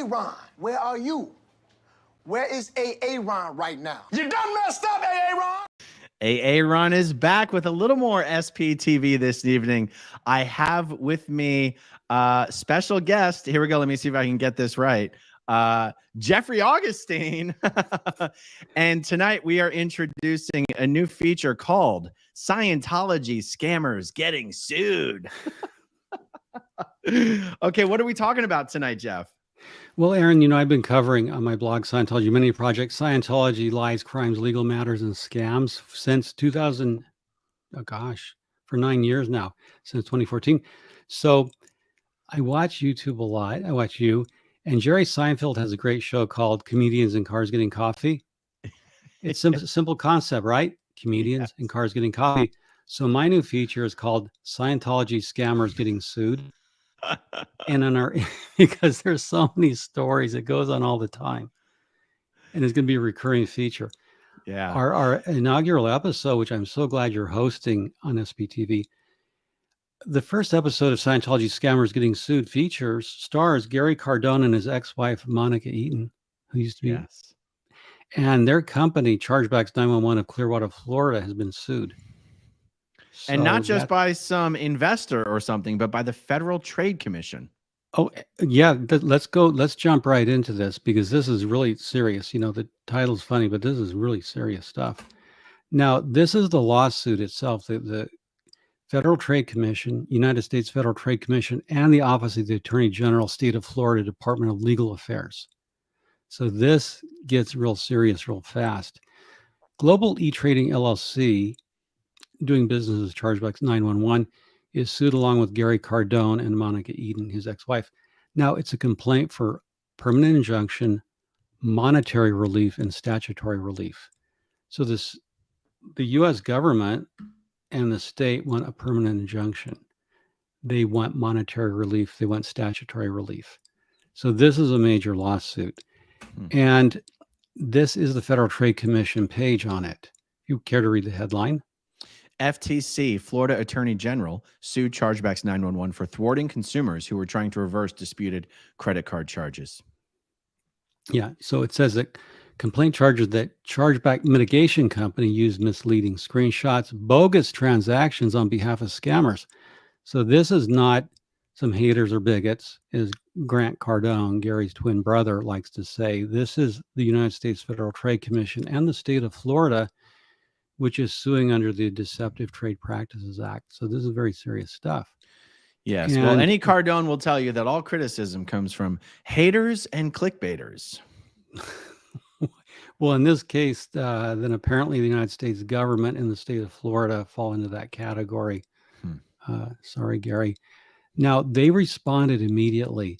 Ron, where are you? Where is Ron right now? You done messed up, Ron! Ron is back with a little more SPTV this evening. I have with me special guest. Here we go. Let me see if I can get this right. Jeffrey Augustine. And tonight we are introducing a new feature called Scientology Scammers Getting Sued. Okay, what are we talking about tonight, Jeff? Well, Aaron, you know, I've been covering on my blog, Scientology Mini Project, Scientology Lies, Crimes, Legal Matters, and Scams since 2000, for 9 years now, since 2014. So I watch YouTube a lot. I watch you. And Jerry Seinfeld has a great show called Comedians in Cars Getting Coffee. It's a simple concept, right? Comedians in Cars Getting Coffee. So my new feature is called Scientology Scammers Getting Sued. And on our, because there's so many stories, it goes on all the time, and it's going to be a recurring feature. Yeah. Our inaugural episode, which I'm so glad you're hosting on SPTV, the first episode of Scientology Scammers Getting Sued stars Gary Cardone and his ex-wife Monica Eaton, who used to be, and their company, Chargebacks 911 of Clearwater, Florida, has been sued. And not just by some investor or something, but by the Federal Trade Commission. Oh, yeah. Let's jump right into this, because this is really serious. You know, the title's funny, but this is really serious stuff. Now, this is the lawsuit itself. The Federal Trade Commission, United States Federal Trade Commission, and the Office of the Attorney General, State of Florida Department of Legal Affairs. So this gets real serious real fast. Global E-Trading LLC, doing business as Chargebacks 911, is sued along with Gary Cardone and Monica Eaton, his ex-wife. Now, it's a complaint for permanent injunction, monetary relief, and statutory relief. So the U.S. government and the state want a permanent injunction. They want monetary relief. They want statutory relief. So this is a major lawsuit. And this is the Federal Trade Commission page on it. You care to read the headline? FTC, Florida Attorney General, sued Chargebacks 911 for thwarting consumers who were trying to reverse disputed credit card charges. Yeah, so it says that complaint charges that Chargeback Mitigation Company used misleading screenshots, bogus transactions on behalf of scammers. So this is not some haters or bigots, as Grant Cardone, Gary's twin brother, likes to say. This is the United States Federal Trade Commission and the state of Florida, which is suing under the Deceptive Trade Practices Act. So this is very serious stuff. Yes. Well, any Cardone will tell you that all criticism comes from haters and clickbaiters. Well, in this case, then apparently the United States government and the state of Florida fall into that category. Sorry, Gary. Now, they responded immediately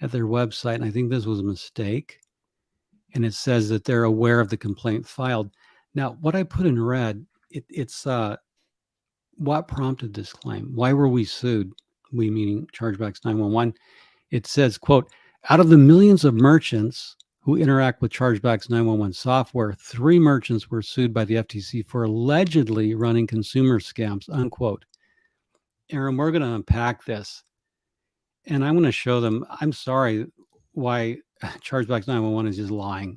at their website, and I think this was a mistake. And it says that they're aware of the complaint filed. Now, what I put in red, it's what prompted this claim? Why were we sued? We meaning Chargebacks 911. It says, quote, out of the millions of merchants who interact with Chargebacks 911 software, 3 merchants were sued by the FTC for allegedly running consumer scams, unquote. Aaron, we're going to unpack this, and I'm going to show them, I'm sorry, why Chargebacks 911 is just lying.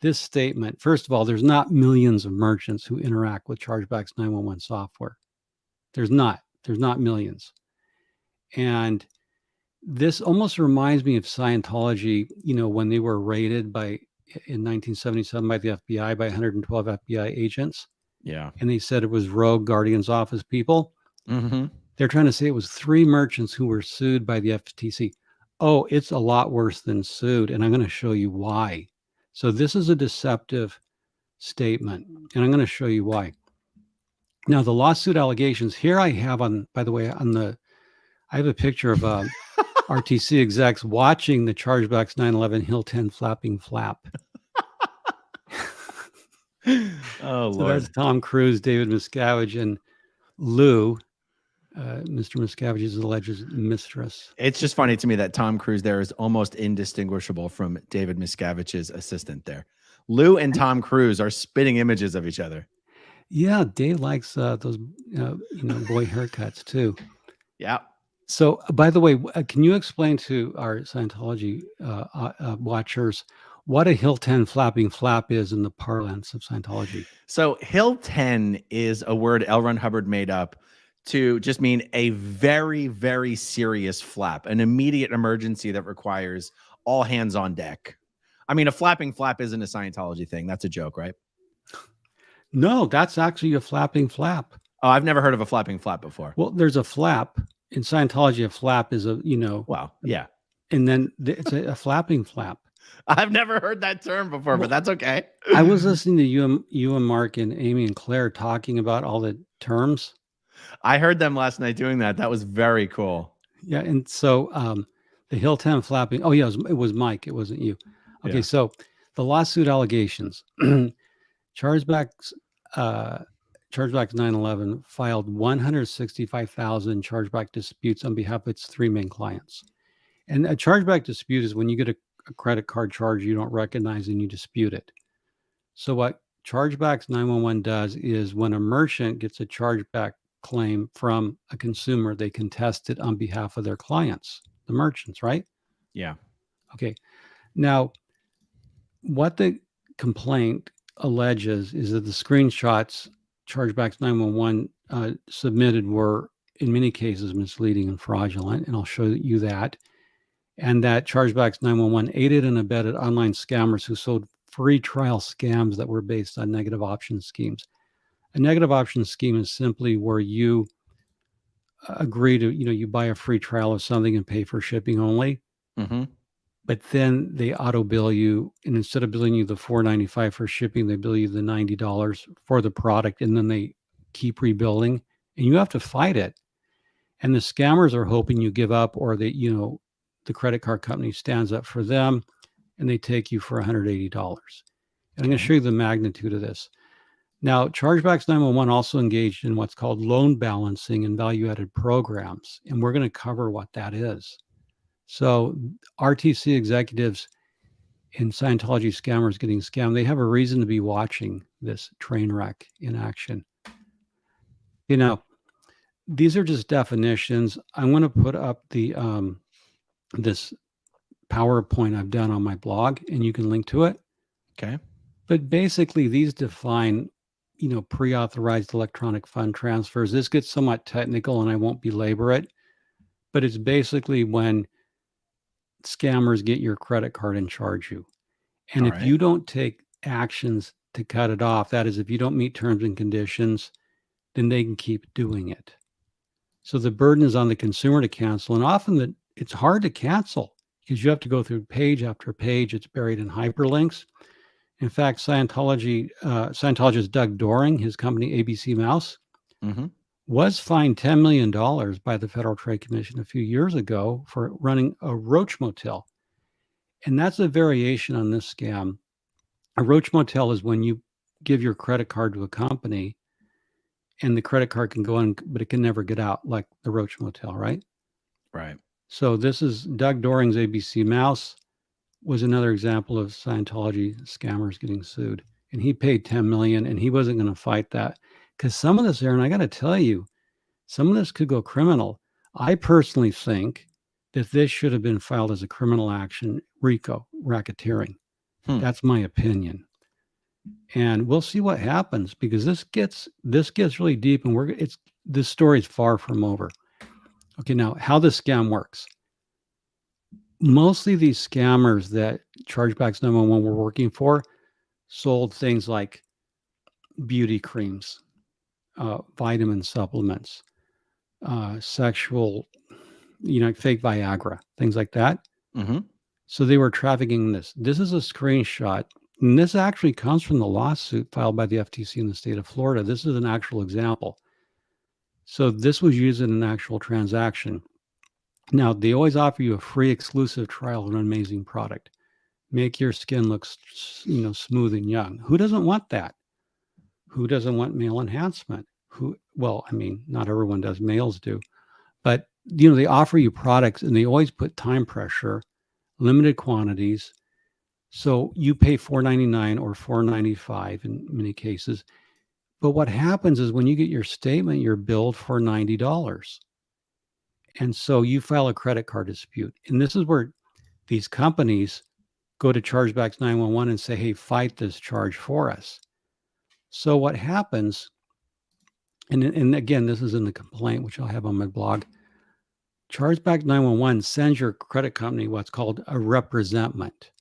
This statement, first of all, there's not millions of merchants who interact with Chargebacks 911 software. There's not millions. And this almost reminds me of Scientology, you know, when they were raided in 1977 by the FBI, by 112 FBI agents. Yeah. And they said it was rogue Guardian's Office people. Mm-hmm. They're trying to say it was 3 merchants who were sued by the FTC. Oh, it's a lot worse than sued. And I'm going to show you why. So this is a deceptive statement, and I'm going to show you why. Now, the lawsuit allegations here I have by the way, I have a picture of RTC execs watching the Chargebacks 911 Hill 10 flapping flap. Oh, so Lord. that's Tom Cruise, David Miscavige, and Lou, Mr. Miscavige's alleged mistress. It's just funny to me that Tom Cruise there is almost indistinguishable from David Miscavige's assistant there. Lou and Tom Cruise are spitting images of each other. Yeah, Dave likes those, boy haircuts too. Yeah. So, by the way, can you explain to our Scientology watchers what a Hill 10 flapping flap is in the parlance of Scientology? So Hill 10 is a word L. Ron Hubbard made up to just mean a very, very serious flap, an immediate emergency that requires all hands on deck. I mean, a flapping flap isn't a Scientology thing. That's a joke, right? No, that's actually a flapping flap. Oh, I've never heard of a flapping flap before. Well, there's a flap. In Scientology, a flap is Well, yeah. And then it's a flapping flap. I've never heard that term before, but that's okay. I was listening to you and Mark and Amy and Claire talking about all the terms. I heard them last night doing that. That was very cool. Yeah. And so the Hill 10 flapping. Oh, yeah, it was Mike. It wasn't you. Okay. Yeah. So the lawsuit allegations. Chargebacks 9/11 filed 165,000 chargeback disputes on behalf of its three main clients. And a chargeback dispute is when you get a credit card charge you don't recognize and you dispute it. So what Chargebacks 911 does is when a merchant gets a chargeback claim from a consumer, they contest it on behalf of their clients, the merchants, right? Yeah. Okay. Now, what the complaint alleges is that the screenshots Chargebacks 911 submitted were in many cases misleading and fraudulent, and I'll show you that. And that Chargebacks 911 aided and abetted online scammers who sold free trial scams that were based on negative option schemes. A negative option scheme is simply where you agree to, you buy a free trial of something and pay for shipping only. Mm-hmm. But then they auto bill you, and instead of billing you the $4.95 for shipping, they bill you the $90 for the product, and then they keep rebilling, and you have to fight it. And the scammers are hoping you give up, or they, the credit card company stands up for them, and they take you for $180. And I'm going to show you the magnitude of this. Now, Chargebacks 911 also engaged in what's called loan balancing and value-added programs, and we're going to cover what that is. So RTC executives in Scientology scammers getting scammed, they have a reason to be watching this train wreck in action. These are just definitions. I'm going to put up the this PowerPoint I've done on my blog, and you can link to it. Okay. But basically, these define, pre-authorized electronic fund transfers. This gets somewhat technical, and I won't belabor it. But it's basically when scammers get your credit card and charge you. And if you don't take actions to cut it off, that is, if you don't meet terms and conditions, then they can keep doing it. So the burden is on the consumer to cancel. And often it's hard to cancel because you have to go through page after page. It's buried in hyperlinks. In fact, Scientologist Doug Doring, his company ABC Mouse, was fined $10 million by the Federal Trade Commission a few years ago for running a roach motel. And that's a variation on this scam. A roach motel is when you give your credit card to a company and the credit card can go in, but it can never get out, like the roach motel, right? Right. So this is Doug Doring's ABC Mouse was another example of Scientology scammers getting sued. And he paid $10 million, and he wasn't going to fight that. Because some of this, Aaron, I got to tell you, some of this could go criminal. I personally think that this should have been filed as a criminal action, RICO, racketeering. That's my opinion. And we'll see what happens, because this gets really deep, and this story is far from over. Okay, now how the scam works. Mostly these scammers that Chargebacks 911 were working for sold things like beauty creams, vitamin supplements, sexual, fake Viagra, things like that. Mm-hmm. So they were trafficking this. This is a screenshot. And this actually comes from the lawsuit filed by the FTC in the state of Florida. This is an actual example. So this was used in an actual transaction. Now, they always offer you a free exclusive trial of an amazing product. Make your skin look, smooth and young. Who doesn't want that? Who doesn't want male enhancement? Not everyone does. Males do. But, they offer you products, and they always put time pressure, limited quantities. So you pay $4.99 or $4.95 in many cases. But what happens is when you get your statement, you're billed for $90. And so you file a credit card dispute. And this is where these companies go to Chargebacks 911 and say, hey, fight this charge for us. So what happens, and again, this is in the complaint, which I'll have on my blog, Chargeback 911 sends your credit company what's called a representment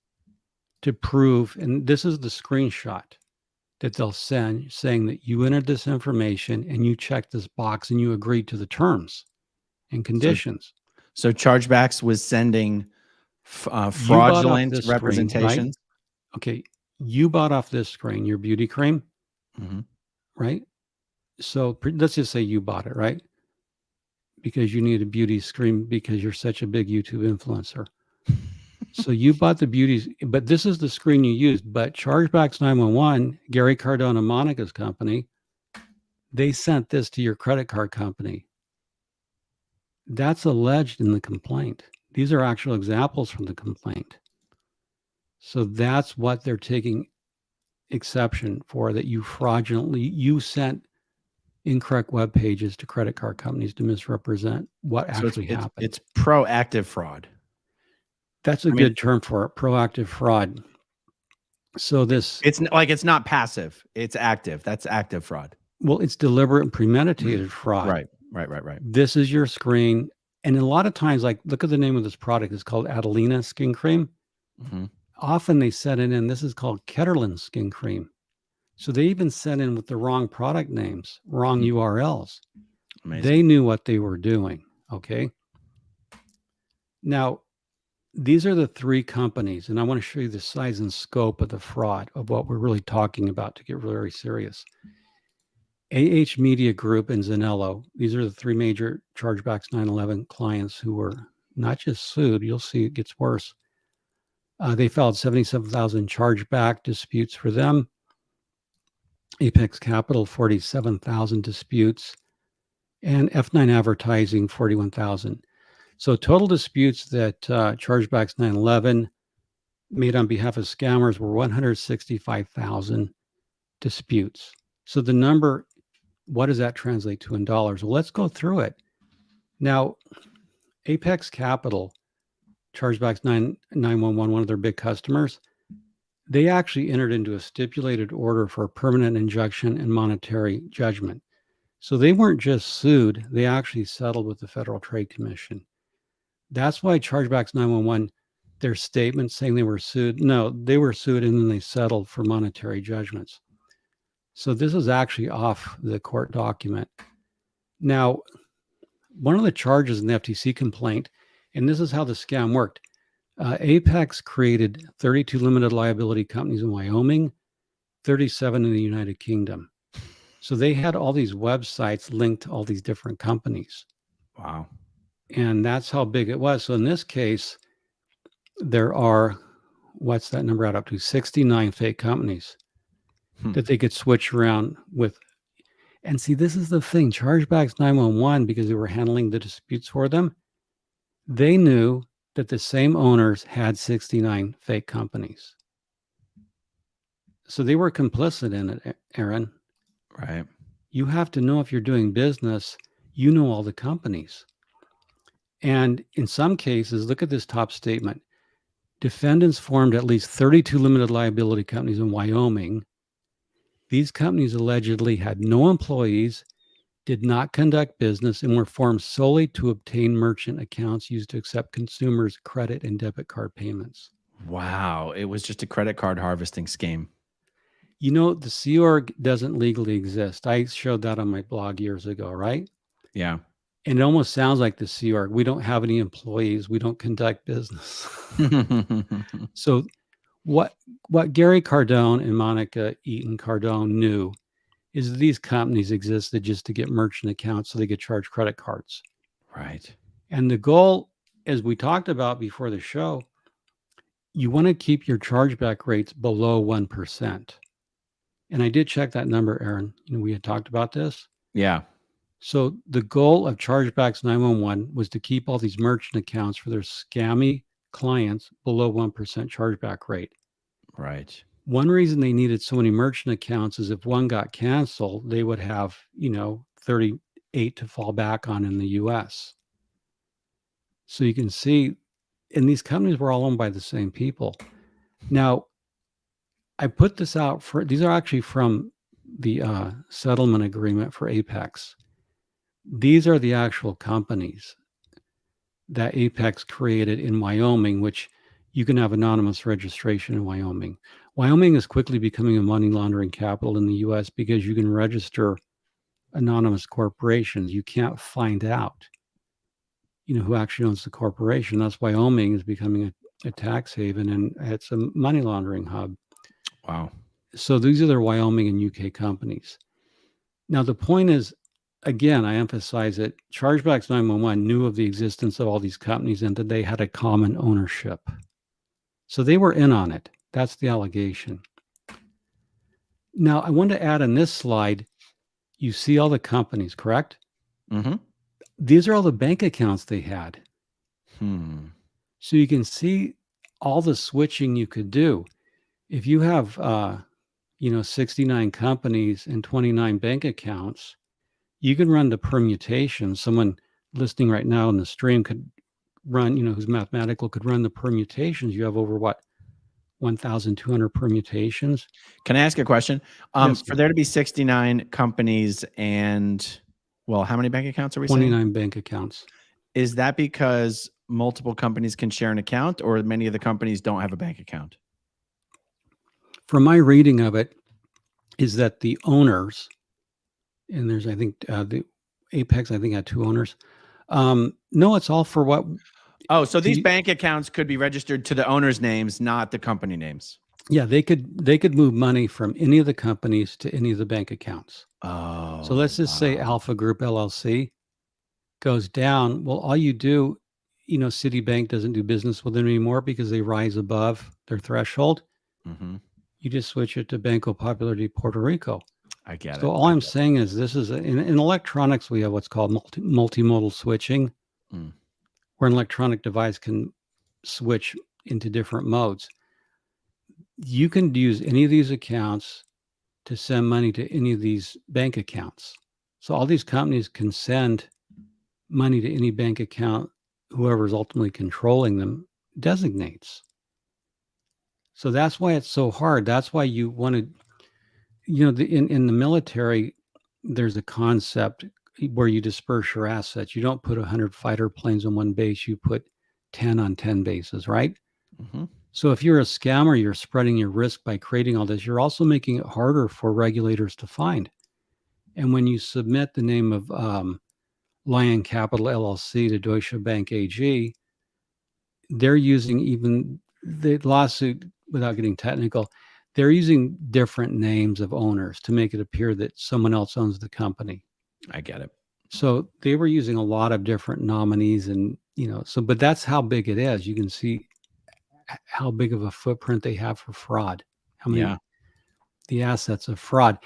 to prove, and this is the screenshot that they'll send saying that you entered this information and you checked this box and you agreed to the terms and conditions. So Chargebacks was sending fraudulent representations. Right? Okay. You bought off this screen your beauty cream, right? So let's just say you bought it, right? Because you need a beauty screen because you're such a big YouTube influencer. So you bought the beauties, but this is the screen you used. But Chargebacks 911, Gary Cardone and Monica's company, they sent this to your credit card company. That's alleged in the complaint. These are actual examples from the complaint. So that's what they're taking exception for, that you sent incorrect web pages to credit card companies to misrepresent what actually happened. It's proactive fraud. That's a good term for it, proactive fraud. So it's not passive, it's active. That's active fraud. Well, it's deliberate and premeditated fraud. Right. This is your screen. And a lot of times, like, look at the name of this product. It's called Adelina Skin Cream. Often they set it in, this is called Ketterland Skin Cream. So they even set in with the wrong product names, wrong URLs. Amazing. They knew what they were doing. Okay. Now, these are the three companies, and I want to show you the size and scope of the fraud of what we're really talking about to get very serious. Media Group and Zanello. These are the three major Chargebacks 911 clients who were not just sued. You'll see it gets worse. They filed 77,000 chargeback disputes for them. Apex Capital, 47,000 disputes. And F9 Advertising, 41,000. So total disputes that Chargebacks 911 made on behalf of scammers were 165,000 disputes. So the number, what does that translate to in dollars? Well, let's go through it. Now, Apex Capital, Chargebacks 911, one of their big customers, they actually entered into a stipulated order for a permanent injunction and monetary judgment. So they weren't just sued, they actually settled with the Federal Trade Commission. That's why Chargebacks 911, their statement saying they were sued, no, they were sued and then they settled for monetary judgments. So this is actually off the court document. Now, one of the charges in the FTC complaint, and this is how the scam worked, Apex created 32 limited liability companies in Wyoming, 37 in the United Kingdom. So they had all these websites linked to all these different companies. Wow. And that's how big it was. So in this case, there are, what's that number add up to? 69 fake companies that they could switch around with. And see, this is the thing. Chargebacks 911, because they were handling the disputes for them, they knew that the same owners had 69 fake companies. So they were complicit in it, Aaron. Right. You have to know if you're doing business, you know all the companies. And in some cases, look at this top statement. Defendants formed at least 32 limited liability companies in Wyoming. These companies allegedly had no employees, did not conduct business, and were formed solely to obtain merchant accounts used to accept consumers' credit and debit card payments. Wow. It was just a credit card harvesting scheme. You know, the Sea Org doesn't legally exist. I showed that on my blog years ago, right? Yeah. And it almost sounds like the Sea Org. We don't have any employees. We don't conduct business. So what Gary Cardone and Monica Eaton Cardone knew is that these companies existed just to get merchant accounts so they could charge credit cards. Right. And the goal, as we talked about before the show, you want to keep your chargeback rates below 1%. And I did check that number, Aaron. You know, we had talked about this. Yeah. So the goal of Chargebacks 911 was to keep all these merchant accounts for their scammy clients below 1% chargeback rate. Right. One reason they needed so many merchant accounts is if one got canceled, they would have, 38 to fall back on in the US. So you can see, and these companies were all owned by the same people. Now, I put this out for, these are actually from the settlement agreement for Apex. These are the actual companies that Apex created in Wyoming, which you can have anonymous registration in Wyoming. Wyoming is quickly becoming a money laundering capital in the US because you can register anonymous corporations. You can't find out, who actually owns the corporation. That's Wyoming is becoming a tax haven, and it's a money laundering hub. Wow. So these are their Wyoming and UK companies. Now, the point is, again, I emphasize it, Chargebacks 911 knew of the existence of all these companies and that they had a common ownership. So they were in on it. That's the allegation. Now, I want to add on this slide, you see all the companies, correct? Mm-hmm. These are all the bank accounts they had. So you can see all the switching you could do. If you have, 69 companies and 29 bank accounts, you can run the permutation. Someone listening right now in the stream could run, who's mathematical, could run the permutations. You have over 1,200 permutations. Can I ask a question? Yes, for there to be 69 companies and, well, how many bank accounts are we saying? 29 bank accounts. Is that because multiple companies can share an account, or many of the companies don't have a bank account? From my reading of it, is that the owners, and there's, I think, the Apex, I think, had 2 owners. No, it's all for what? Oh, so these bank accounts could be registered to the owners' names, not the company names. Yeah, they could move money from any of the companies to any of the bank accounts. Oh. So let's just say Alpha Group LLC goes down. Well, all you do, Citibank doesn't do business with them anymore because they rise above their threshold. Mm-hmm. You just switch it to Banco Popular de Puerto Rico. I get it. So all I'm saying is this is, in electronics, we have what's called multimodal switching, where an electronic device can switch into different modes. You can use any of these accounts to send money to any of these bank accounts. So all these companies can send money to any bank account whoever's ultimately controlling them designates. So that's why it's so hard. That's why you want to, in the military, there's a concept where you disperse your assets. You don't put 100 fighter planes on one base. You put 10 on 10 bases, right? Mm-hmm. So if you're a scammer, you're spreading your risk by creating all this. You're also making it harder for regulators to find. And when you submit the name of Lion Capital LLC to Deutsche Bank AG, they're using even the lawsuit, without getting technical, they're using different names of owners to make it appear that someone else owns the company. I get it. So they were using a lot of different nominees and, but that's how big it is. You can see how big of a footprint they have for fraud, how many the assets of fraud.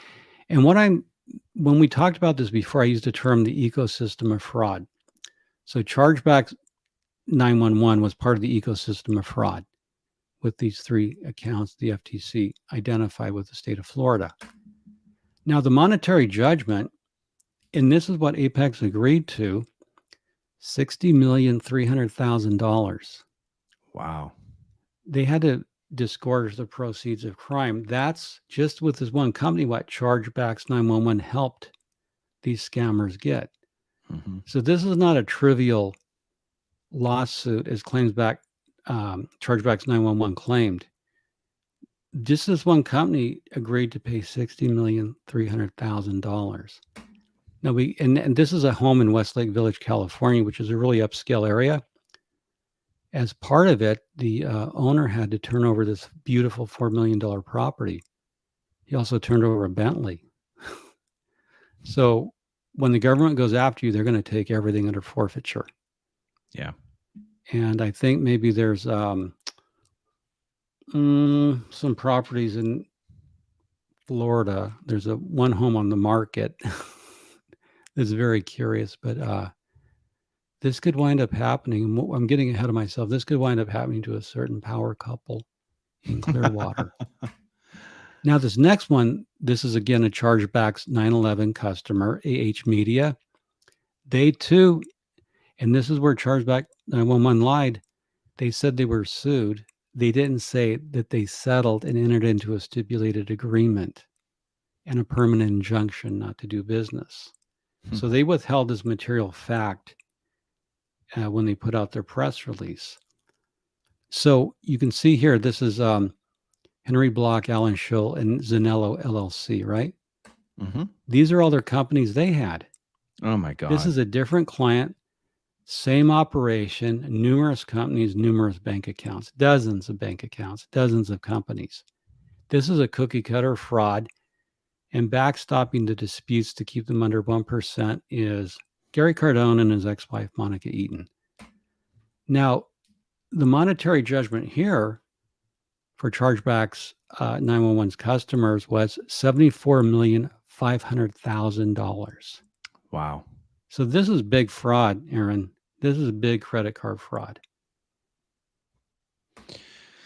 And when we talked about this before, I used the term the ecosystem of fraud. So Chargebacks 911 was part of the ecosystem of fraud with these 3 accounts the FTC identified with the state of Florida. Now, the monetary judgment, and this is what Apex agreed to, $60,300,000. Wow. They had to disgorge the proceeds of crime. That's just with this one company what Chargebacks 911 helped these scammers get. Mm-hmm. So this is not a trivial lawsuit as Chargebacks 911 claimed. Just this one company agreed to pay $60,300,000. Now and this is a home in Westlake Village, California, which is a really upscale area. As part of it, the owner had to turn over this beautiful $4 million property. He also turned over a Bentley. So when the government goes after you, they're going to take everything under forfeiture. Yeah. And I think maybe there's some properties in Florida. There's one home on the market that's very curious, but this could wind up happening. I'm getting ahead of myself. This could wind up happening to a certain power couple in Clearwater. Now, this next one, this is again a Chargebacks 911 customer, AH Media. They too, and this is where Chargeback 911 lied. They said they were sued. They didn't say that they settled and entered into a stipulated agreement and a permanent injunction not to do business. So they withheld this material fact when they put out their press release. So you can see here, this is Henry Block, Alan Schull, and Zanello LLC, right? Mm-hmm. These are all their companies they had. Oh my God. This is a different client, same operation, numerous companies, numerous bank accounts, dozens of bank accounts, dozens of companies. This is a cookie cutter fraud, and backstopping the disputes to keep them under 1% is Gary Cardone and his ex-wife, Monica Eaton. Now, the monetary judgment here for chargebacks 911's customers was $74,500,000. Wow. So this is big fraud, Aaron. This is a big credit card fraud.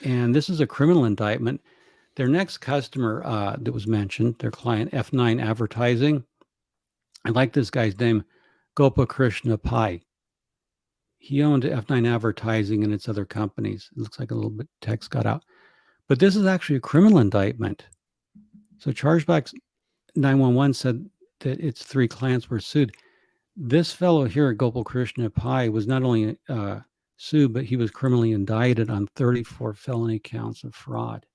And this is a criminal indictment. Their next customer that was mentioned, their client, F9 Advertising, I like this guy's name, Gopakrishna Pai. He owned F9 Advertising and its other companies. It looks like a little bit text got out. But this is actually a criminal indictment. So Chargebacks 911 said that its 3 clients were sued. This fellow here, Gopakrishna Pai, was not only sued, but he was criminally indicted on 34 felony counts of fraud.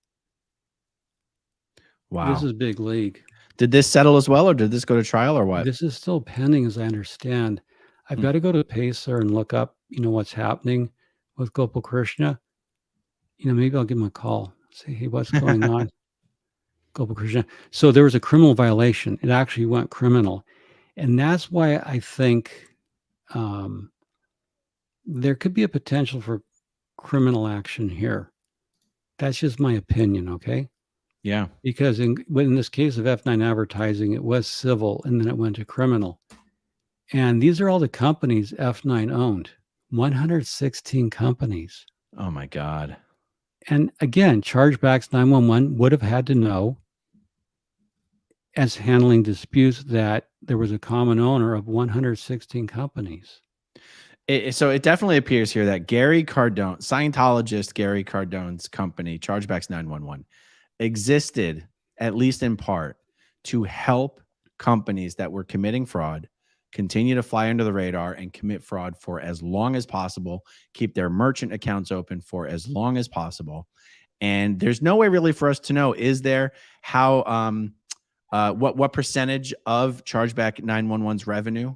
Wow. This is big league. Did this settle as well, or did this go to trial, or what? This is still pending, as I understand. I've got to go to Pacer and look up, what's happening with Gopakrishna. Maybe I'll give him a call. Say, hey, what's going on? Gopakrishna. So there was a criminal violation. It actually went criminal. And that's why I think there could be a potential for criminal action here. That's just my opinion, okay? Yeah. Because in this case of F9 Advertising, it was civil and then it went to criminal. And these are all the companies F9 owned, 116 companies. Oh my God. And again, Chargebacks 911 would have had to know, as handling disputes, that there was a common owner of 116 companies. So it definitely appears here that Gary Cardone, Scientologist Gary Cardone's company, Chargebacks 911, existed, at least in part, to help companies that were committing fraud continue to fly under the radar and commit fraud for as long as possible, keep their merchant accounts open for as long as possible. And there's no way really for us to know, is there, how what percentage of Chargeback 911's revenue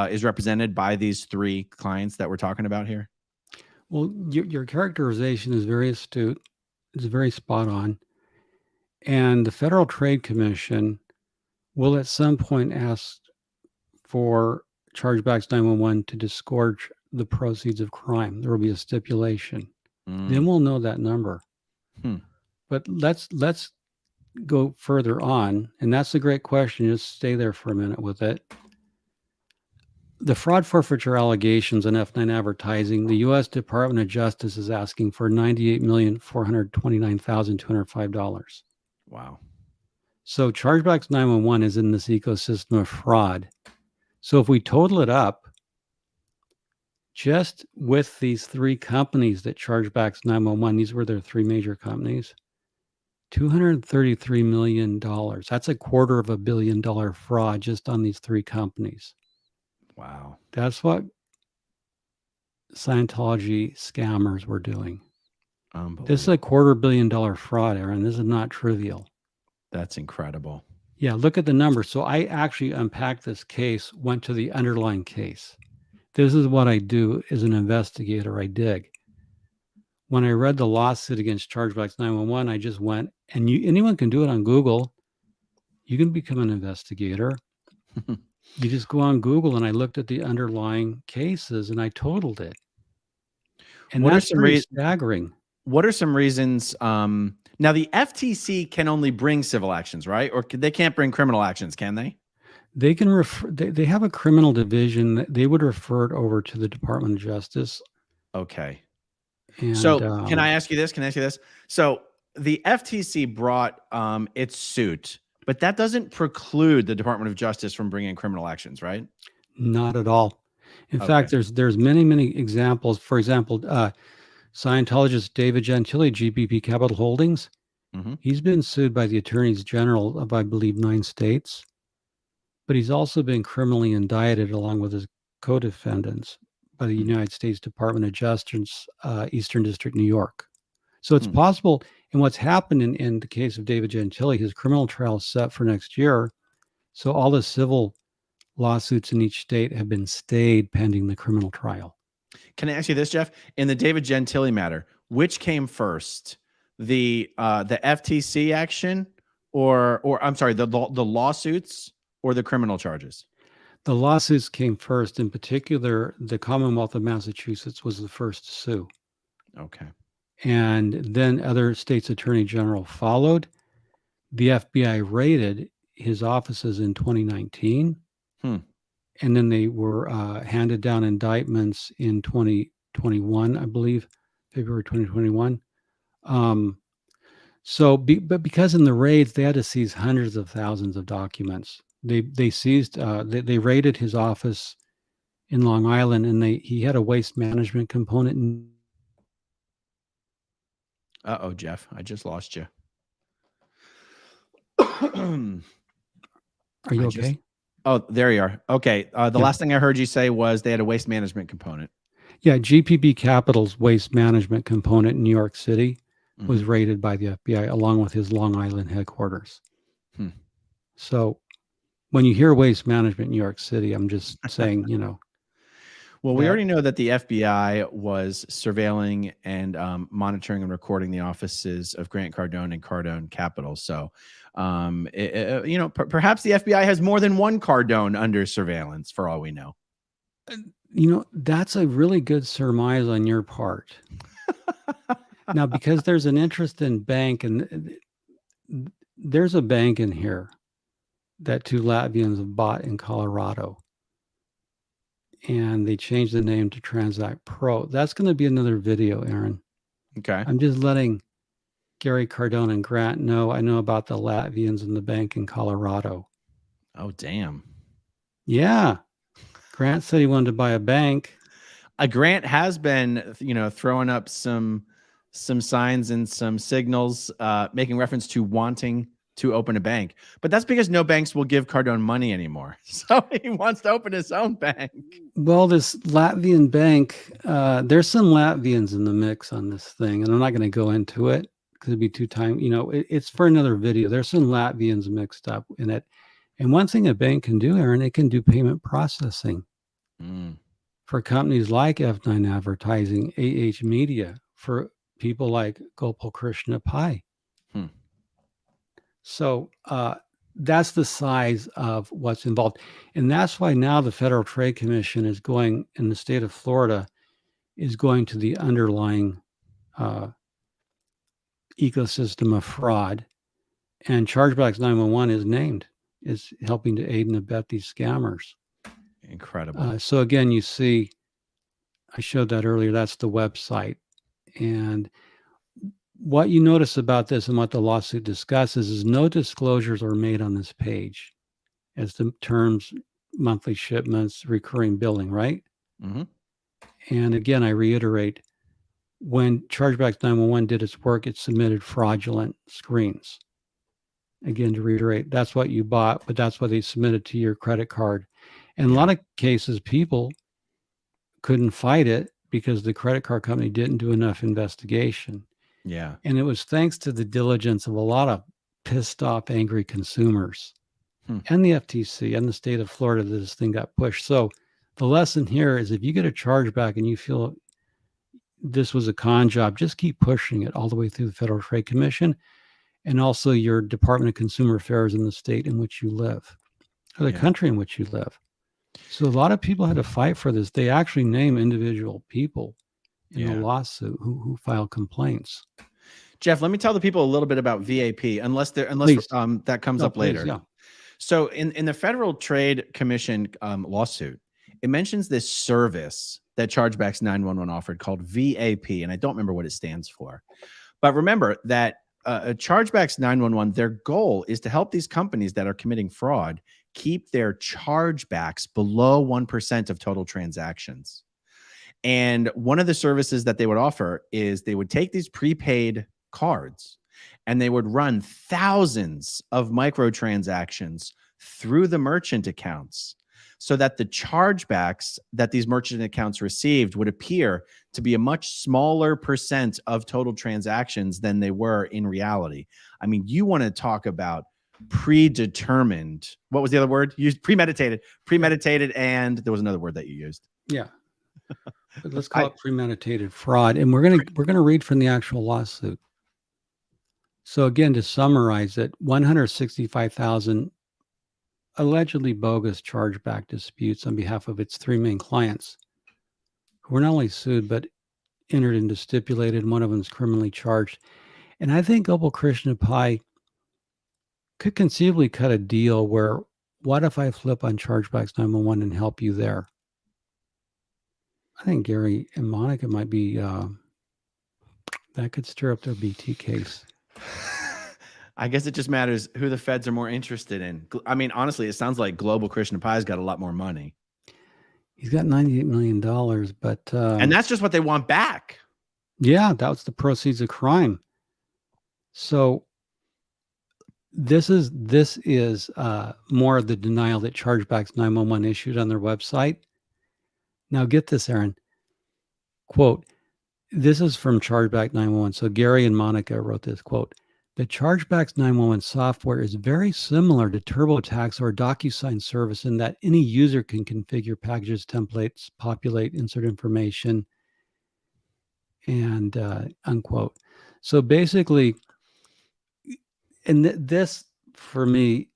is represented by these 3 clients that we're talking about here? Well, your characterization is very astute. It's very spot on. And the Federal Trade Commission will at some point ask for Chargebacks 911 to disgorge the proceeds of crime. There will be a stipulation. Then we'll know that number. But let's go further on. And that's a great question. Just stay there for a minute with it. The fraud forfeiture allegations on F9 Advertising, the U.S. Department of Justice is asking for $98,429,205. Wow. So Chargebacks 911 is in this ecosystem of fraud. So if we total it up, just with these 3 companies that Chargebacks 911, these were their 3 major companies, $233 million. That's $250 million fraud just on these 3 companies. Wow. That's what Scientology scammers were doing. This is $250 million fraud, Aaron. This is not trivial. That's incredible. Yeah, look at the numbers. So I actually unpacked this case, went to the underlying case. This is what I do as an investigator. I dig. When I read the lawsuit against Chargebacks 911, I just went, and anyone can do it on Google. You can become an investigator. You just go on Google, and I looked at the underlying cases, and I totaled it. And what that's are some pretty staggering. What are some reasons? Now, the FTC can only bring civil actions, right? Or they can't bring criminal actions, can they? They can refer. They have a criminal division. They would refer it over to the Department of Justice. Okay. And, so can I ask you this? So the FTC brought its suit, but that doesn't preclude the Department of Justice from bringing criminal actions, right? Not at all. In fact, there's many examples. For example, Scientologist David Gentili, GBP Capital Holdings, he's been sued by the attorneys general of, I believe, 9 states, but he's also been criminally indicted along with his co-defendants by the United States Department of Justice, Eastern District, New York. So it's possible. And what's happened in the case of David Gentili, his criminal trial is set for next year. So all the civil lawsuits in each state have been stayed pending the criminal trial. Can I ask you this, Jeff? In the David Gentili matter, which came first, the FTC action, or I'm sorry, the lawsuits or the criminal charges? The lawsuits came first. In particular, the Commonwealth of Massachusetts was the first to sue. Okay. And then other states' attorney general followed. The FBI raided his offices in 2019. And then they were handed down indictments in 2021, I believe, February 2021. But because in the raids, they had to seize hundreds of thousands of documents. They seized, they raided his office in Long Island, and he had a waste management component. Uh-oh, Jeff, I just lost you. Are you okay? Oh, there you are. Okay. The last thing I heard you say was they had a waste management component. Yeah, GPB Capital's waste management component in New York City was raided by the FBI along with his Long Island headquarters. So when you hear waste management in New York City, I'm just saying, Well, we already know that the FBI was surveilling and monitoring and recording the offices of Grant Cardone and Cardone Capital. So, perhaps the FBI has more than one Cardone under surveillance for all we know. That's a really good surmise on your part. Now, because there's an interest in bank, and there's a bank in here that 2 Latvians have bought in Colorado. And they changed the name to Transact Pro. That's going to be another video, Aaron. Okay. I'm just letting Gary Cardone and Grant know. I know about the Latvians and the bank in Colorado. Oh, damn. Yeah. Grant said he wanted to buy a bank. Grant has been, throwing up some signs and some signals, making reference to wanting to open a bank, but that's because no banks will give Cardone money anymore. So he wants to open his own bank. Well, this Latvian bank, there's some Latvians in the mix on this thing, and I'm not going to go into it because it'd be too time. It's for another video. There's some Latvians mixed up in it. And one thing a bank can do, Aaron, it can do payment processing for companies like F9 Advertising, AH Media, for people like Gopal Krishna Pai. So that's the size of what's involved. And that's why now the Federal Trade Commission is going, in the state of Florida, is going to the underlying ecosystem of fraud. And Chargebacks 911 is helping to aid and abet these scammers. Incredible. So again, you see, I showed that earlier, that's the website. And what you notice about this and what the lawsuit discusses is no disclosures are made on this page as to terms, monthly shipments, recurring billing, right? And again, I reiterate, when Chargebacks 911 did its work, it submitted fraudulent screens. Again, to reiterate, that's what you bought, but that's what they submitted to your credit card. And a lot of cases, people couldn't fight it because the credit card company didn't do enough investigation. Yeah. And it was thanks to the diligence of a lot of pissed off, angry consumers and the FTC and the state of Florida that this thing got pushed. So the lesson here is if you get a chargeback and you feel this was a con job, just keep pushing it all the way through the Federal Trade Commission and also your Department of Consumer Affairs in the state in which you live or the country in which you live. So a lot of people had to fight for this. They actually name individual people in the lawsuit who file complaints. Jeff, let me tell the people a little bit about VAP, unless that comes up later. Yeah. So in the Federal Trade Commission lawsuit, it mentions this service that Chargebacks 911 offered called VAP, and I don't remember what it stands for. But remember that Chargebacks 911, their goal is to help these companies that are committing fraud keep their chargebacks below 1% of total transactions. And one of the services that they would offer is they would take these prepaid cards and they would run thousands of microtransactions through the merchant accounts so that the chargebacks that these merchant accounts received would appear to be a much smaller percent of total transactions than they were in reality. I mean, you want to talk about predetermined. What was the other word? You used premeditated, and there was another word that you used. Yeah. But let's call it premeditated fraud. And we're gonna read from the actual lawsuit. So again, to summarize it, 165,000 allegedly bogus chargeback disputes on behalf of its 3 main clients, who were not only sued but entered into stipulated. One of them is criminally charged. And I think Opal Krishna Pai could conceivably cut a deal where, what if I flip on Chargebacks 911 and help you there? I think Gary and Monica might be, that could stir up their BT case. I guess it just matters who the feds are more interested in. I mean, honestly, it sounds like Global Krishna Pai's got a lot more money. He's got $98 million, but... and that's just what they want back. Yeah, that was the proceeds of crime. So this is more of the denial that Chargebacks 911 issued on their website. Now get this, Aaron. Quote, this is from Chargeback 911. So Gary and Monica wrote this, quote, the Chargebacks 911 software is very similar to TurboTax or DocuSign service in that any user can configure packages, templates, populate, insert information, and unquote. So basically, and this for me,